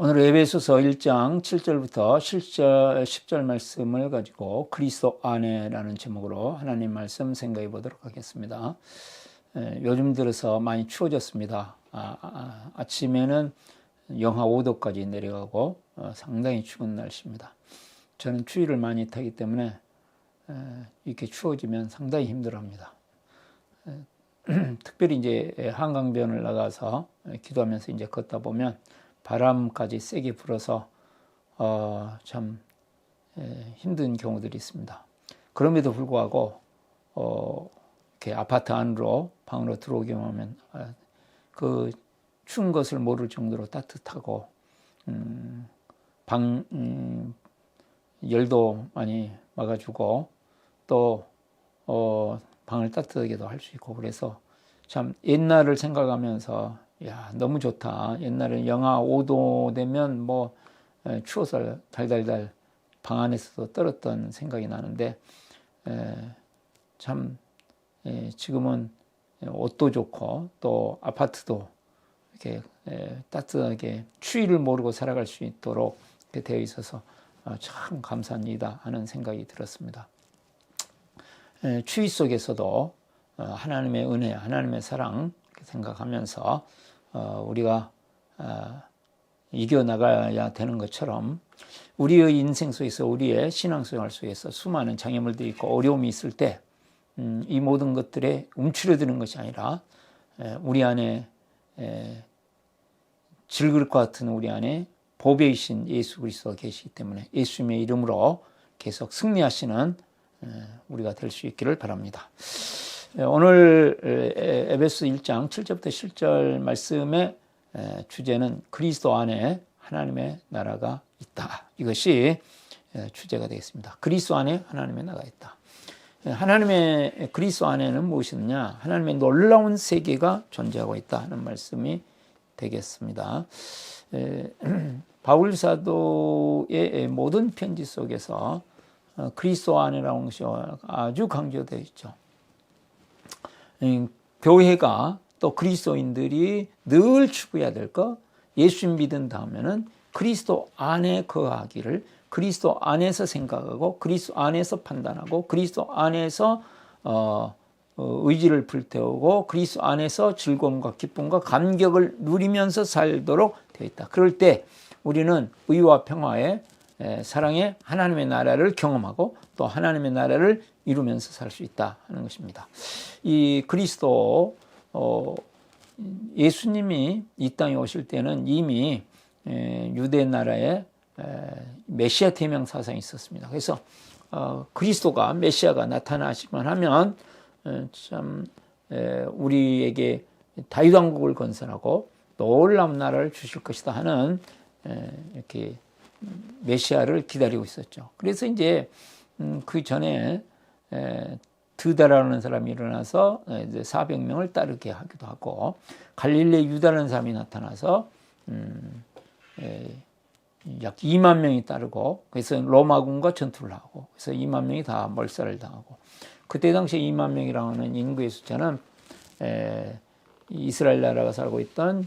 오늘 에베소서 1장 7절부터 10절 말씀을 가지고 그리스도 안에라는 제목으로 하나님 말씀 생각해 보도록 하겠습니다. 요즘 들어서 많이 추워졌습니다. 아침에는 영하 5도까지 내려가고 상당히 추운 날씨입니다. 저는 추위를 많이 타기 때문에 이렇게 추워지면 상당히 힘들어합니다. 특별히 이제 한강변을 나가서 기도하면서 이제 걷다 보면 바람까지 세게 불어서 참 힘든 경우들이 있습니다. 그럼에도 불구하고 이렇게 아파트 안으로 방으로 들어오기만 하면 그 추운 것을 모를 정도로 따뜻하고 열도 많이 막아주고 또 방을 따뜻하게도 할 수 있고, 그래서 참 옛날을 생각하면서 너무 좋다. 옛날에 영하 5도 되면 뭐 추워서 달달달 방 안에서도 떨었던 생각이 나는데 참 지금은 옷도 좋고 또 아파트도 이렇게 따뜻하게 추위를 모르고 살아갈 수 있도록 되어 있어서 참 감사한 일이다 하는 생각이 들었습니다. 추위 속에서도 하나님의 은혜, 하나님의 사랑 생각하면서 우리가 이겨나가야 되는 것처럼 우리의 인생 속에서, 우리의 신앙생활 속에서 수많은 장애물들이 있고 어려움이 있을 때 이 모든 것들에 움츠러드는 것이 아니라 우리 안에 질그릇 같은 우리 안에 보배이신 예수 그리스도가 계시기 때문에 예수님의 이름으로 계속 승리하시는 우리가 될 수 있기를 바랍니다. 오늘 에베소 1장 7절부터 10절 말씀의 주제는 그리스도 안에 하나님의 나라가 있다. 이것이 주제가 되겠습니다. 그리스도 안에 하나님의 나라가 있다. 하나님의 그리스도 안에는 무엇이냐? 하나님의 놀라운 세계가 존재하고 있다 하는 말씀이 되겠습니다. 바울 사도의 모든 편지 속에서 그리스도 안에라는 것이 아주 강조되어 있죠. 교회가 또 그리스도인들이 늘 추구해야 될 것, 예수님 믿은 다음에는 그리스도 안에 거하기를, 그리스도 안에서 생각하고 그리스도 안에서 판단하고 그리스도 안에서 의지를 불태우고 그리스도 안에서 즐거움과 기쁨과 감격을 누리면서 살도록 되어 있다. 그럴 때 우리는 의와 평화의 사랑의 하나님의 나라를 경험하고 또 하나님의 나라를 이루면서 살 수 있다 하는 것입니다. 이 그리스도 예수님이 이 땅에 오실 때는 이미 유대 나라에 메시아 대명 사상이 있었습니다. 그래서 그리스도가 메시아가 나타나시기만 하면 참 우리에게 다윗 왕국을 건설하고 놀라운 나라를 주실 것이다 하는 이렇게 메시아를 기다리고 있었죠. 그래서 이제 그 전에 드다라는 사람이 일어나서 이제 400명을 따르게 하기도 하고, 갈릴리 유다라는 사람이 나타나서 약 2만 명이 따르고, 그래서 로마군과 전투를 하고, 그래서 2만 명이 다 몰살을 당하고, 그때 당시에 2만 명이라는 인구의 숫자는 이스라엘 나라가 살고 있던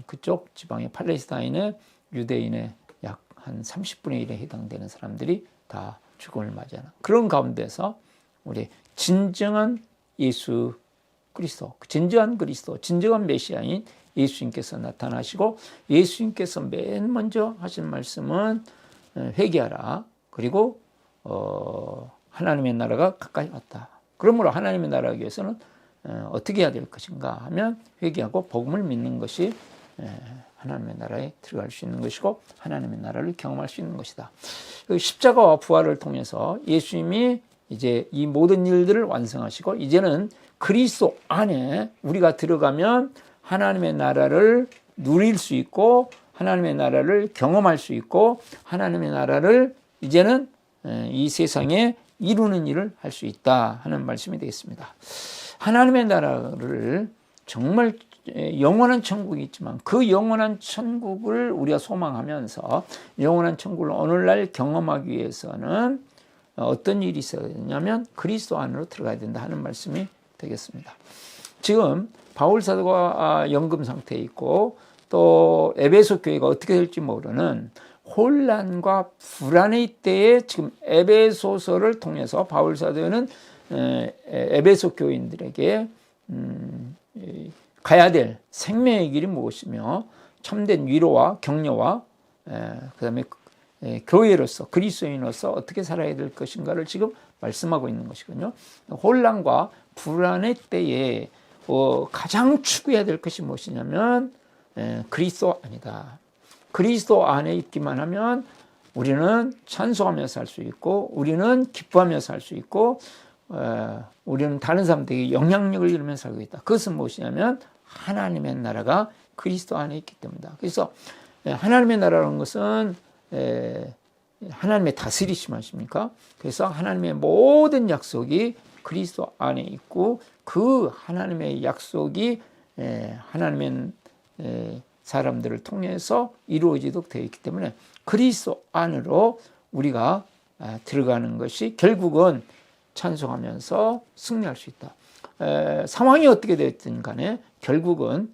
그쪽 지방의 팔레스타인의 유대인의 약 한 30분의 1에 해당되는 사람들이 다 죽음을 맞이하는 그런 가운데서 우리 진정한 예수 그리스도, 진정한 그리스도, 진정한 메시아인 예수님께서 나타나시고, 예수님께서 맨 먼저 하신 말씀은 회개하라. 그리고 하나님의 나라가 가까이 왔다. 그러므로 하나님의 나라를 위해서는 어떻게 해야 될 것인가 하면 회개하고 복음을 믿는 것이 하나님의 나라에 들어갈 수 있는 것이고 하나님의 나라를 경험할 수 있는 것이다. 십자가와 부활을 통해서 예수님이 이제 이 모든 일들을 완성하시고, 이제는 그리스도 안에 우리가 들어가면 하나님의 나라를 누릴 수 있고 하나님의 나라를 경험할 수 있고 하나님의 나라를 이제는 이 세상에 이루는 일을 할 수 있다 하는 말씀이 되겠습니다. 하나님의 나라를 정말 영원한 천국이 있지만 그 영원한 천국을 우리가 소망하면서 영원한 천국을 오늘날 경험하기 위해서는 어떤 일이 있어야 되냐면 그리스도 안으로 들어가야 된다 하는 말씀이 되겠습니다. 지금 바울 사도가 연금 상태에 있고 또 에베소 교회가 어떻게 될지 모르는 혼란과 불안의 때에 지금 에베소서를 통해서 바울 사도는 에베소 교인들에게 가야 될 생명의 길이 무엇이며 참된 위로와 격려와 그다음에 교회로서 그리스도인으로서 어떻게 살아야 될 것인가를 지금 말씀하고 있는 것이거든요. 혼란과 불안의 때에 가장 추구해야 될 것이 무엇이냐면 그리스도 안이다. 그리스도 안에 있기만 하면 우리는 찬송하며 살 수 있고 우리는 기뻐하며 살 수 있고 우리는 다른 사람들에게 영향력을 이루며 살고 있다. 그것은 무엇이냐면 하나님의 나라가 그리스도 안에 있기 때문이다. 그래서 하나님의 나라라는 것은 하나님의 다스리심 아십니까? 그래서 하나님의 모든 약속이 그리스도 안에 있고 그 하나님의 약속이 하나님의 사람들을 통해서 이루어지도록 되어 있기 때문에 그리스도 안으로 우리가 들어가는 것이 결국은 찬송하면서 승리할 수 있다. 상황이 어떻게 되었든 간에 결국은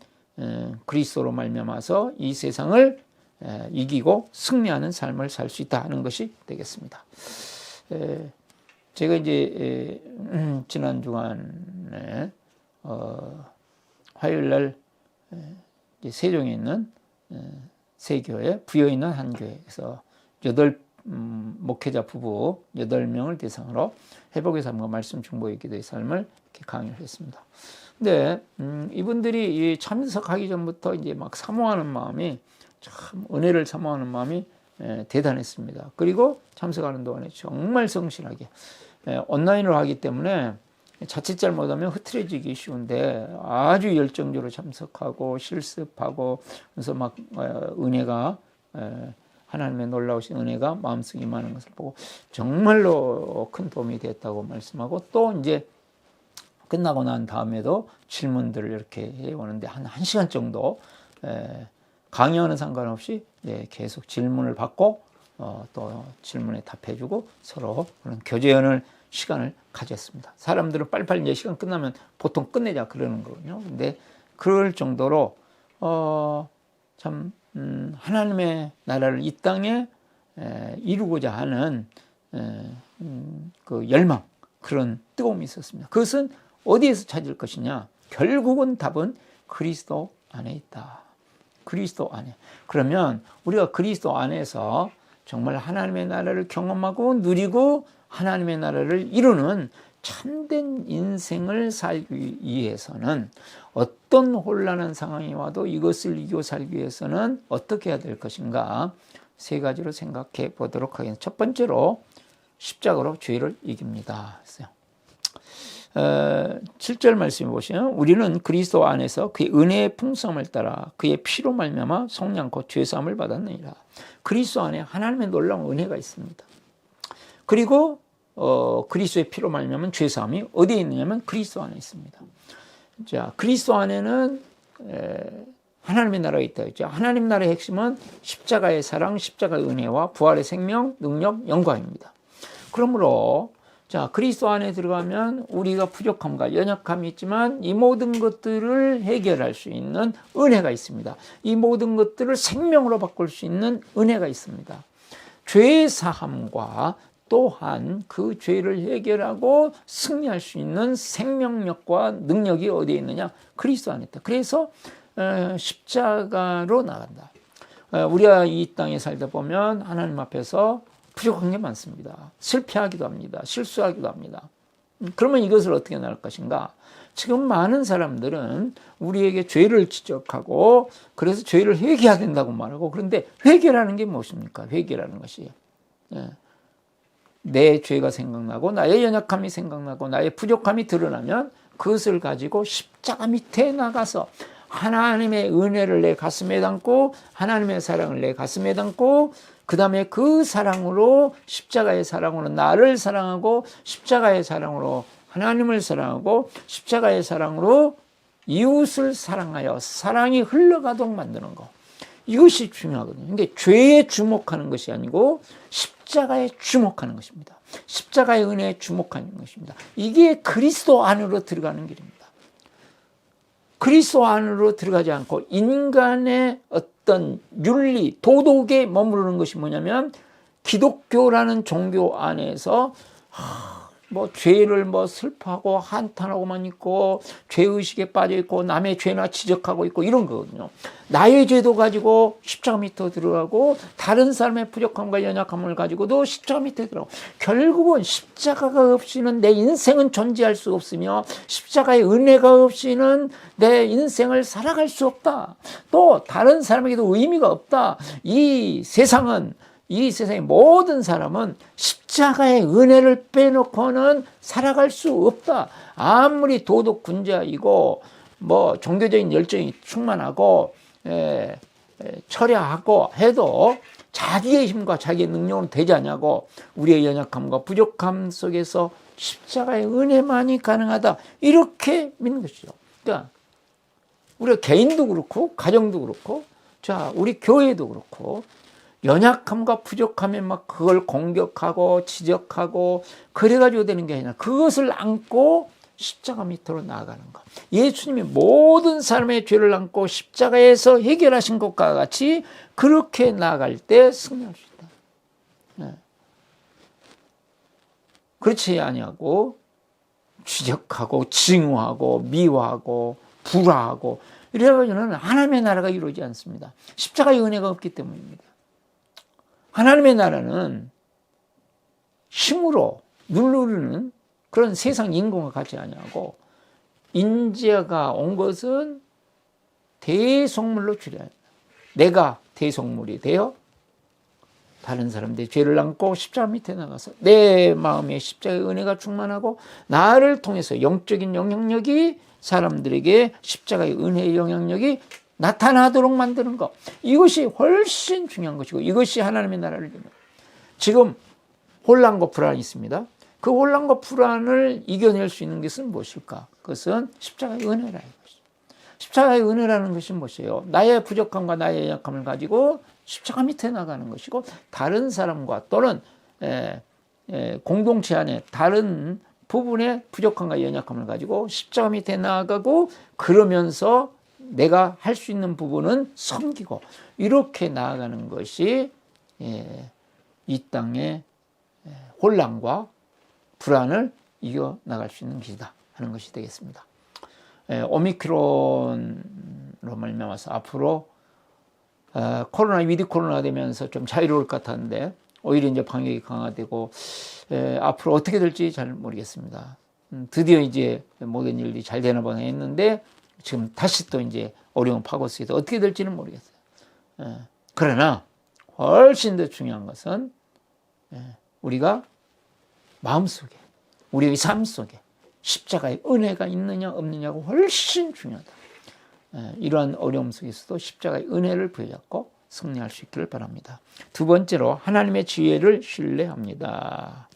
그리스도로 말미암아서 이 세상을 이기고 승리하는 삶을 살 수 있다 하는 것이 되겠습니다. 제가 이제 지난 주간에 화요일 날 세종에 있는 세 교회, 부여에 있는 한 교회에서 8 목회자 부부 8명을 대상으로 회복의 삶과 말씀 중보의 기도의 삶을 이렇게 강의를 했습니다. 근데 이분들이 참석하기 전부터 이제 막 사모하는 마음이 참 은혜를 사모하는 마음이 대단했습니다. 그리고 참석하는 동안에 정말 성실하게 온라인으로 하기 때문에 자칫 잘못하면 흐트러지기 쉬운데 아주 열정적으로 참석하고 실습하고 그래서 막 은혜가 하나님의 놀라우신 은혜가 마음속에 임하는 것을 보고 정말로 큰 도움이 됐다고 말씀하고 또 이제 끝나고 난 다음에도 질문들을 이렇게 해오는데 한 1시간 정도 강의와는 상관없이 계속 질문을 받고 또 질문에 답해주고 서로 그런 교제하는 시간을 가졌습니다. 사람들은 빨리빨리 이제 시간 끝나면 보통 끝내자 그러는 거거든요. 근데 그럴 정도로 참 하나님의 나라를 이 땅에 이루고자 하는 그 열망, 그런 뜨거움이 있었습니다. 그것은 어디에서 찾을 것이냐? 결국은 답은 그리스도 안에 있다. 그리스도 안에. 그러면 우리가 그리스도 안에서 정말 하나님의 나라를 경험하고 누리고 하나님의 나라를 이루는 참된 인생을 살기 위해서는 어떤 혼란한 상황이 와도 이것을 이기고 살기 위해서는 어떻게 해야 될 것인가 3가지로 생각해 보도록 하겠습니다. 첫 번째로 십자가로 죄를 이깁니다. 7절 말씀해 보시면 우리는 그리스도 안에서 그의 은혜의 풍성함을 따라 그의 피로 말미암아 속량 곧 죄사함을 받았느니라. 그리스도 안에 하나님의 놀라운 은혜가 있습니다. 그리고 그리스도의 피로 말미암은 죄사함이 어디에 있느냐면 그리스도 안에 있습니다. 자, 그리스도 안에는 하나님의 나라가 있다 했죠. 하나님 나라의 핵심은 십자가의 사랑, 십자가의 은혜와 부활의 생명, 능력, 영광입니다. 그러므로 자, 그리스도 안에 들어가면 우리가 부족함과 연약함이 있지만 이 모든 것들을 해결할 수 있는 은혜가 있습니다. 이 모든 것들을 생명으로 바꿀 수 있는 은혜가 있습니다. 죄의 사함과 또한 그 죄를 해결하고 승리할 수 있는 생명력과 능력이 어디에 있느냐? 그리스도 안에 있다. 그래서 십자가로 나간다. 우리가 이 땅에 살다 보면 하나님 앞에서 부족한 게 많습니다. 실패하기도 합니다. 실수하기도 합니다. 그러면 이것을 어떻게 나갈 것인가? 지금 많은 사람들은 우리에게 죄를 지적하고 그래서 죄를 회개해야 된다고 말하고 그런데 회개라는 게 무엇입니까? 회개라는 것이 내 죄가 생각나고 나의 연약함이 생각나고 나의 부족함이 드러나면 그것을 가지고 십자가 밑에 나가서 하나님의 은혜를 내 가슴에 담고 하나님의 사랑을 내 가슴에 담고 그 다음에 그 사랑으로 십자가의 사랑으로 나를 사랑하고 십자가의 사랑으로 하나님을 사랑하고 십자가의 사랑으로 이웃을 사랑하여 사랑이 흘러가도록 만드는 것. 이것이 중요하거든요. 근데 죄에 주목하는 것이 아니고 십자가에 주목하는 것입니다. 십자가의 은혜에 주목하는 것입니다. 이게 그리스도 안으로 들어가는 길입니다. 그리스도 안으로 들어가지 않고 인간의 어떤 윤리, 도덕에 머무르는 것이 뭐냐면 기독교라는 종교 안에서 뭐 죄를 뭐 슬퍼하고 한탄하고만 있고 죄의식에 빠져 있고 남의 죄나 지적하고 있고 이런 거거든요. 나의 죄도 가지고 십자가 밑에 들어가고 다른 사람의 부족함과 연약함을 가지고도 십자가 밑에 들어가고 결국은 십자가가 없이는 내 인생은 존재할 수 없으며 십자가의 은혜가 없이는 내 인생을 살아갈 수 없다. 또 다른 사람에게도 의미가 없다. 이 세상의 모든 사람은 십자가의 은혜를 빼놓고는 살아갈 수 없다. 아무리 도덕 군자이고 뭐 종교적인 열정이 충만하고 철야하고 해도 자기의 힘과 자기의 능력은 되지 않냐고 우리의 연약함과 부족함 속에서 십자가의 은혜만이 가능하다. 이렇게 믿는 것이죠. 그러니까 우리가 개인도 그렇고 가정도 그렇고 자 우리 교회도 그렇고 연약함과 부족함에 막 그걸 공격하고 지적하고 그래가지고 되는 게 아니라 그것을 안고 십자가 밑으로 나아가는 것. 예수님이 모든 사람의 죄를 안고 십자가에서 해결하신 것과 같이 그렇게 나아갈 때 승리할 수 있다. 네. 그렇지 아니하고 지적하고 징후하고 미워하고 불화하고 이래가지고는 하나님의 나라가 이루어지지 않습니다. 십자가의 은혜가 없기 때문입니다. 하나님의 나라는 힘으로 누르는 그런 세상 인공과 같지 아니하고 인자가 온 것은 대속물로 주려 합니다. 내가 대속물이 되어 다른 사람들의 죄를 안고 십자가 밑에 나가서 내 마음에 십자가의 은혜가 충만하고 나를 통해서 영적인 영향력이 사람들에게 십자가의 은혜의 영향력이 나타나도록 만드는 것. 이것이 훨씬 중요한 것이고 이것이 하나님의 나라를 이루는 지금 혼란과 불안이 있습니다. 그 혼란과 불안을 이겨낼 수 있는 것은 무엇일까? 그것은 십자가의 은혜라는 것이죠. 십자가의 은혜라는 것이 무엇이에요? 나의 부족함과 나의 약함을 가지고 십자가 밑에 나가는 것이고 다른 사람과 또는 공동체 안에 다른 부분의 부족함과 연약함을 가지고 십자가 밑에 나아가고 그러면서 내가 할 수 있는 부분은 섬기고 이렇게 나아가는 것이 이 땅의 혼란과 불안을 이겨나갈 수 있는 길이다 하는 것이 되겠습니다. 오미크론으로 말미암아서 앞으로 코로나 위드 코로나 되면서 좀 자유로울 것 같았는데 오히려 이제 방역이 강화되고 앞으로 어떻게 될지 잘 모르겠습니다. 드디어 이제 모든 일이 잘 되나 보다 했는데 지금 다시 또 이제 어려운 파고 속에서 어떻게 될지는 모르겠어요. 그러나 훨씬 더 중요한 것은 우리가 마음속에 우리의 삶 속에 십자가의 은혜가 있느냐 없느냐가 훨씬 중요하다. 이러한 어려움 속에서도 십자가의 은혜를 부여잡고 승리할 수 있기를 바랍니다. 두 번째로 하나님의 지혜를 신뢰합니다.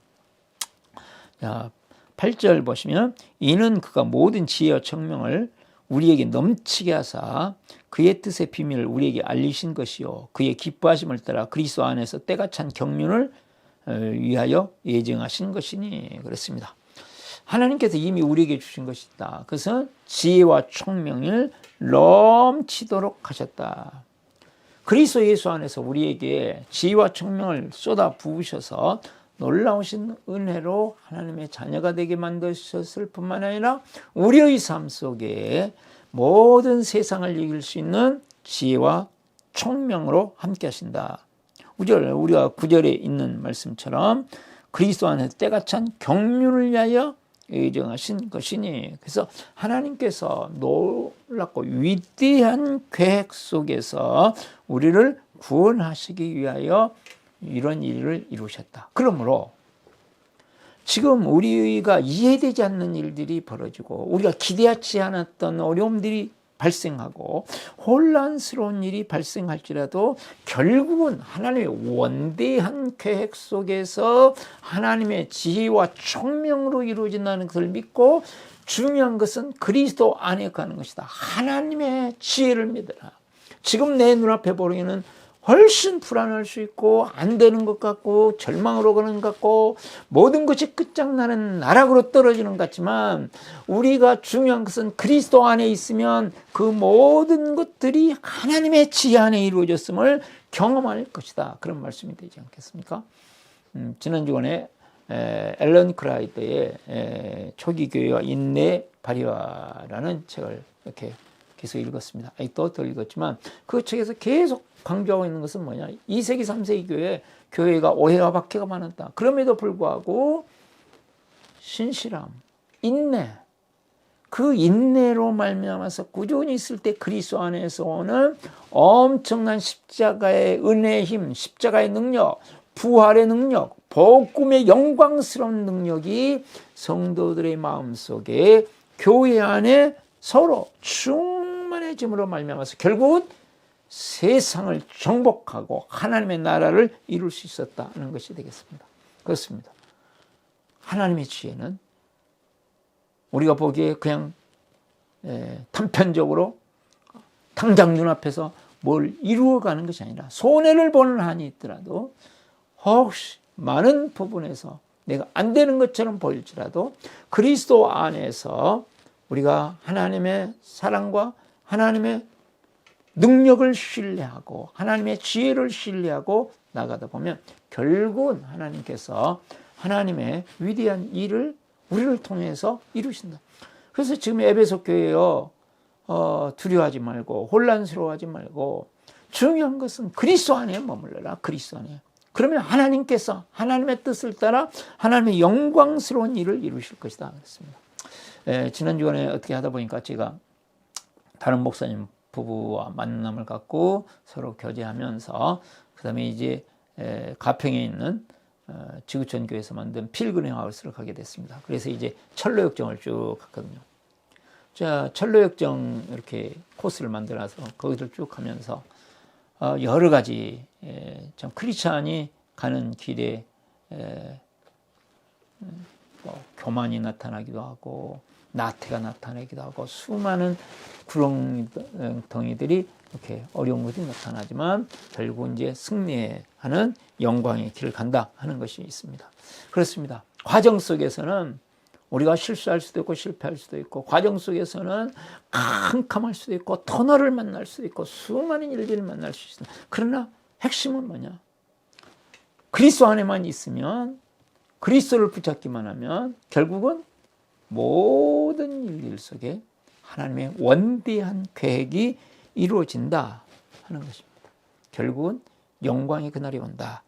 자, 8절 보시면 이는 그가 모든 지혜와 청명을 우리에게 넘치게 하사 그의 뜻의 비밀을 우리에게 알리신 것이요 그의 기뻐하심을 따라 그리스도 안에서 때가 찬 경륜을 위하여 예정하신 것이니 그렇습니다. 하나님께서 이미 우리에게 주신 것이 있다. 그것은 지혜와 총명을 넘치도록 하셨다. 그리스도 예수 안에서 우리에게 지혜와 총명을 쏟아 부으셔서 놀라우신 은혜로 하나님의 자녀가 되게 만드셨을 뿐만 아니라 우리의 삶 속에 모든 세상을 이길 수 있는 지혜와 총명으로 함께 하신다. 우리가 9절에 있는 말씀처럼 그리스도 안에서 때가 찬 경륜을 위하여 예정하신 것이니 그래서 하나님께서 놀랍고 위대한 계획 속에서 우리를 구원하시기 위하여 이런 일을 이루셨다. 그러므로 지금 우리가 이해되지 않는 일들이 벌어지고 우리가 기대하지 않았던 어려움들이 발생하고 혼란스러운 일이 발생할지라도 결국은 하나님의 원대한 계획 속에서 하나님의 지혜와 총명으로 이루어진다는 것을 믿고 중요한 것은 그리스도 안에 가는 것이다. 하나님의 지혜를 믿어라. 지금 내 눈앞에 보이는 훨씬 불안할 수 있고 안 되는 것 같고 절망으로 가는 것 같고 모든 것이 끝장나는 나락으로 떨어지는 것 같지만 우리가 중요한 것은 그리스도 안에 있으면 그 모든 것들이 하나님의 지혜 안에 이루어졌음을 경험할 것이다. 그런 말씀이 되지 않겠습니까? 지난 주간에 앨런 크라이더의 초기 교회와 인내 발휘화라는 책을 이렇게 계속 읽었습니다. 또 더 읽었지만 그 책에서 계속 강조하고 있는 것은 뭐냐? 2세기, 3세기 교회가 오해와 박해가 많았다. 그럼에도 불구하고 신실함, 인내, 그 인내로 말미암아서 꾸준히 있을 때 그리스도 안에서 오는 엄청난 십자가의 은혜의 힘, 십자가의 능력, 부활의 능력, 복음의 영광스러운 능력이 성도들의 마음속에 교회 안에 서로 충만해짐으로 말미암아서 결국은 세상을 정복하고 하나님의 나라를 이룰 수 있었다는 것이 되겠습니다. 그렇습니다. 하나님의 지혜는 우리가 보기에 그냥 단편적으로 당장 눈앞에서 뭘 이루어가는 것이 아니라 손해를 보는 한이 있더라도 혹시 많은 부분에서 내가 안 되는 것처럼 보일지라도 그리스도 안에서 우리가 하나님의 사랑과 하나님의 능력을 신뢰하고 하나님의 지혜를 신뢰하고 나가다 보면 결국은 하나님께서 하나님의 위대한 일을 우리를 통해서 이루신다. 그래서 지금 에베소 교회요, 두려워하지 말고 혼란스러워하지 말고 중요한 것은 그리스도 안에 머물러라. 그리스도 안에. 그러면 하나님께서 하나님의 뜻을 따라 하나님의 영광스러운 일을 이루실 것이다. 그랬습니다. 지난 주간에 어떻게 하다 보니까 제가 다른 목사님 부부와 만남을 갖고 서로 교제하면서 그 다음에 이제 가평에 있는 지구촌 교회에서 만든 필그림 하우스를 가게 됐습니다. 그래서 이제 철로역정을 쭉 갔거든요. 자, 철로역정 이렇게 코스를 만들어서 거기를 쭉 가면서 여러 가지 참 크리스찬이 가는 길에 뭐 교만이 나타나기도 하고 나태가 나타나기도 하고 수많은 구렁텅이들이 이렇게 어려운 것이 나타나지만 결국 이제 승리하는 영광의 길을 간다 하는 것이 있습니다. 그렇습니다. 과정 속에서는 우리가 실수할 수도 있고 실패할 수도 있고 과정 속에서는 캄캄할 수도 있고 터널을 만날 수도 있고 수많은 일들을 만날 수 있습니다. 그러나 핵심은 뭐냐? 그리스도 안에만 있으면 그리스도를 붙잡기만 하면 결국은 모든 일들 속에 하나님의 원대한 계획이 이루어진다 하는 것입니다. 결국은 영광의 그날이 온다.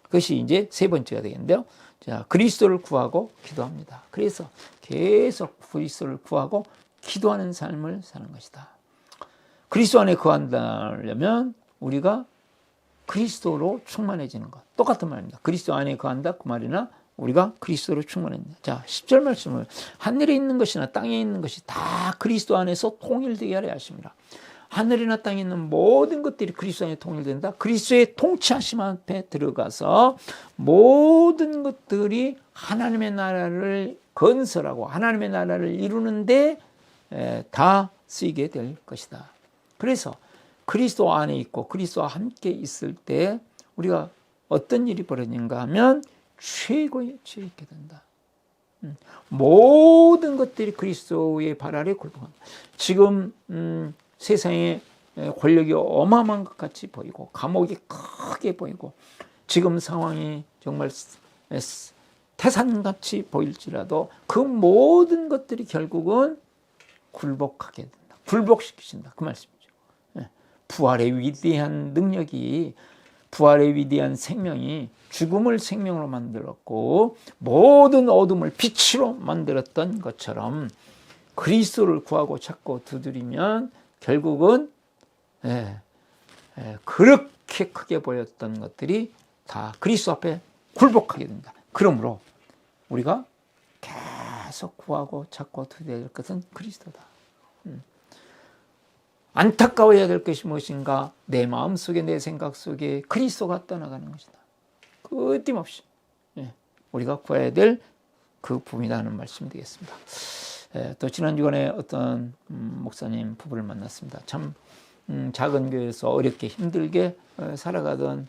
그것이 이제 세 번째가 되겠는데요. 자, 그리스도를 구하고 기도합니다. 그래서 계속 그리스도를 구하고 기도하는 삶을 사는 것이다. 그리스도 안에 거한다려면 우리가 그리스도로 충만해지는 것. 똑같은 말입니다. 그리스도 안에 거한다 그 말이나 우리가 그리스도로 충만합니다. 자, 10절 말씀을 하늘에 있는 것이나 땅에 있는 것이 다 그리스도 안에서 통일되게 하려 하십니다. 하늘이나 땅에 있는 모든 것들이 그리스도 안에 통일된다. 그리스도의 통치하심 앞에 들어가서 모든 것들이 하나님의 나라를 건설하고 하나님의 나라를 이루는데 다 쓰이게 될 것이다. 그래서 그리스도 안에 있고 그리스도와 함께 있을 때 우리가 어떤 일이 벌어지는가 하면 최고의 지혜를 얻게 된다. 모든 것들이 그리스도의 발 아래 굴복한다. 지금 세상에 권력이 어마어마한 것 같이 보이고 감옥이 크게 보이고 지금 상황이 정말 태산같이 보일지라도 그 모든 것들이 결국은 굴복하게 된다. 굴복시키신다. 그 말씀이죠. 부활의 위대한 능력이 부활의 위대한 생명이 죽음을 생명으로 만들었고 모든 어둠을 빛으로 만들었던 것처럼 그리스도를 구하고 찾고 두드리면 결국은 그렇게 크게 보였던 것들이 다 그리스도 앞에 굴복하게 된다. 그러므로 우리가 계속 구하고 찾고 두드려야 될 것은 그리스도다. 안타까워해야 될 것이 무엇인가? 내 마음속에 내 생각 속에 그리스도가 떠나가는 것이다. 끊임없이 우리가 구해야 될 그 부분이라는 말씀이 되겠습니다. 또 지난 주간에 어떤 목사님 부부를 만났습니다. 참 작은 교회에서 어렵게 힘들게 살아가던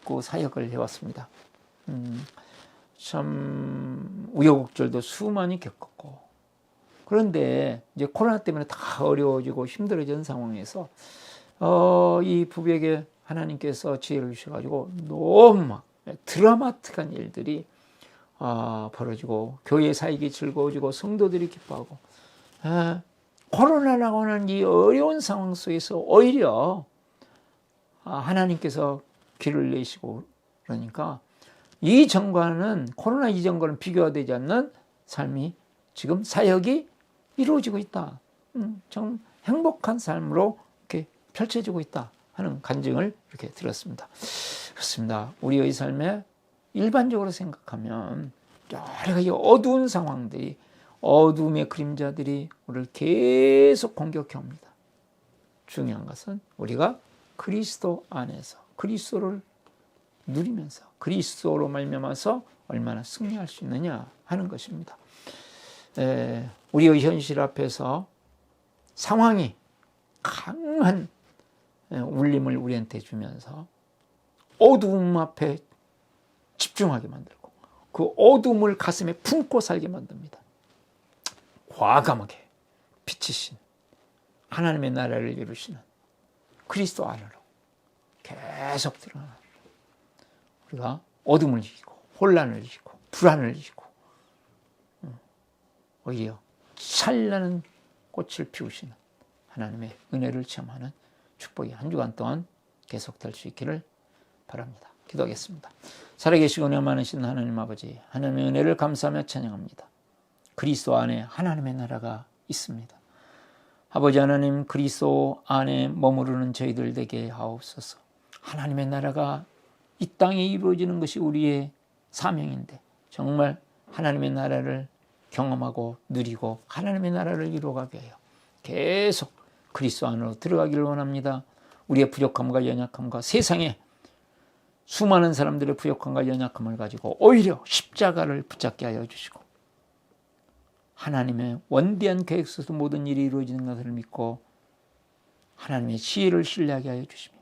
그 사역을 해왔습니다. 참 우여곡절도 수많이 겪었고, 그런데 이제 코로나 때문에 다 어려워지고 힘들어진 상황에서 이 부부에게 하나님께서 지혜를 주셔가지고 너무 막 드라마틱한 일들이 벌어지고 교회 사역이 즐거워지고 성도들이 기뻐하고, 코로나라고 하는 이 어려운 상황 속에서 오히려 하나님께서 길을 내시고, 그러니까 이전과는, 코로나 이전과는 비교가 되지 않는 삶이, 지금 사역이 이루어지고 있다. 좀 행복한 삶으로 이렇게 펼쳐지고 있다 하는 간증을 이렇게 들었습니다. 그렇습니다. 우리의 삶에 일반적으로 생각하면 여러 가지 어두운 상황들이, 어둠의 그림자들이 우리를 계속 공격해 옵니다. 중요한 것은 우리가 그리스도 안에서 그리스도를 누리면서 그리스도로 말미암아서 얼마나 승리할 수 있느냐 하는 것입니다. 우리의 현실 앞에서 상황이 강한 울림을 우리한테 주면서 어두움 앞에 집중하게 만들고 그 어둠을 가슴에 품고 살게 만듭니다. 과감하게 빛이신 하나님의 나라를 이루시는 그리스도 안으로 계속 들어가는, 우리가 어둠을 이기고 혼란을 이기고 불안을 이기고 오히려 찬란한 꽃을 피우시는 하나님의 은혜를 체험하는 축복이 한 주간 동안 계속될 수 있기를 바랍니다. 기도하겠습니다. 살아계시고 은혜 많으신 하나님 아버지, 하나님의 은혜를 감사하며 찬양합니다. 그리스도 안에 하나님의 나라가 있습니다. 아버지 하나님, 그리스도 안에 머무르는 저희들 되게 하옵소서. 하나님의 나라가 이 땅에 이루어지는 것이 우리의 사명인데, 정말 하나님의 나라를 경험하고 누리고 하나님의 나라를 이루어가게 하여 계속 그리스도 안으로 들어가기를 원합니다. 우리의 부족함과 연약함과 세상에 수많은 사람들의 부족함과 연약함을 가지고 오히려 십자가를 붙잡게 하여 주시고, 하나님의 원대한 계획 속에서 모든 일이 이루어지는 것을 믿고 하나님의 지혜를 신뢰하게 하여 주시며,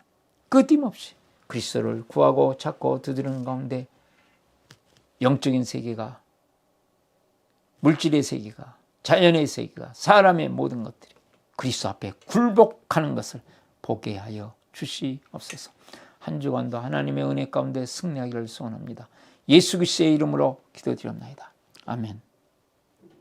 끊임없이 그리스도를 구하고 찾고 두드리는 가운데 영적인 세계가, 물질의 세계가, 자연의 세계가, 사람의 모든 것들이 그리스도 앞에 굴복하는 것을 보게 하여 주시옵소서. 한 주간도 하나님의 은혜 가운데 승리하기를 소원합니다. 예수 그리스도의 이름으로 기도드립니다. 아멘.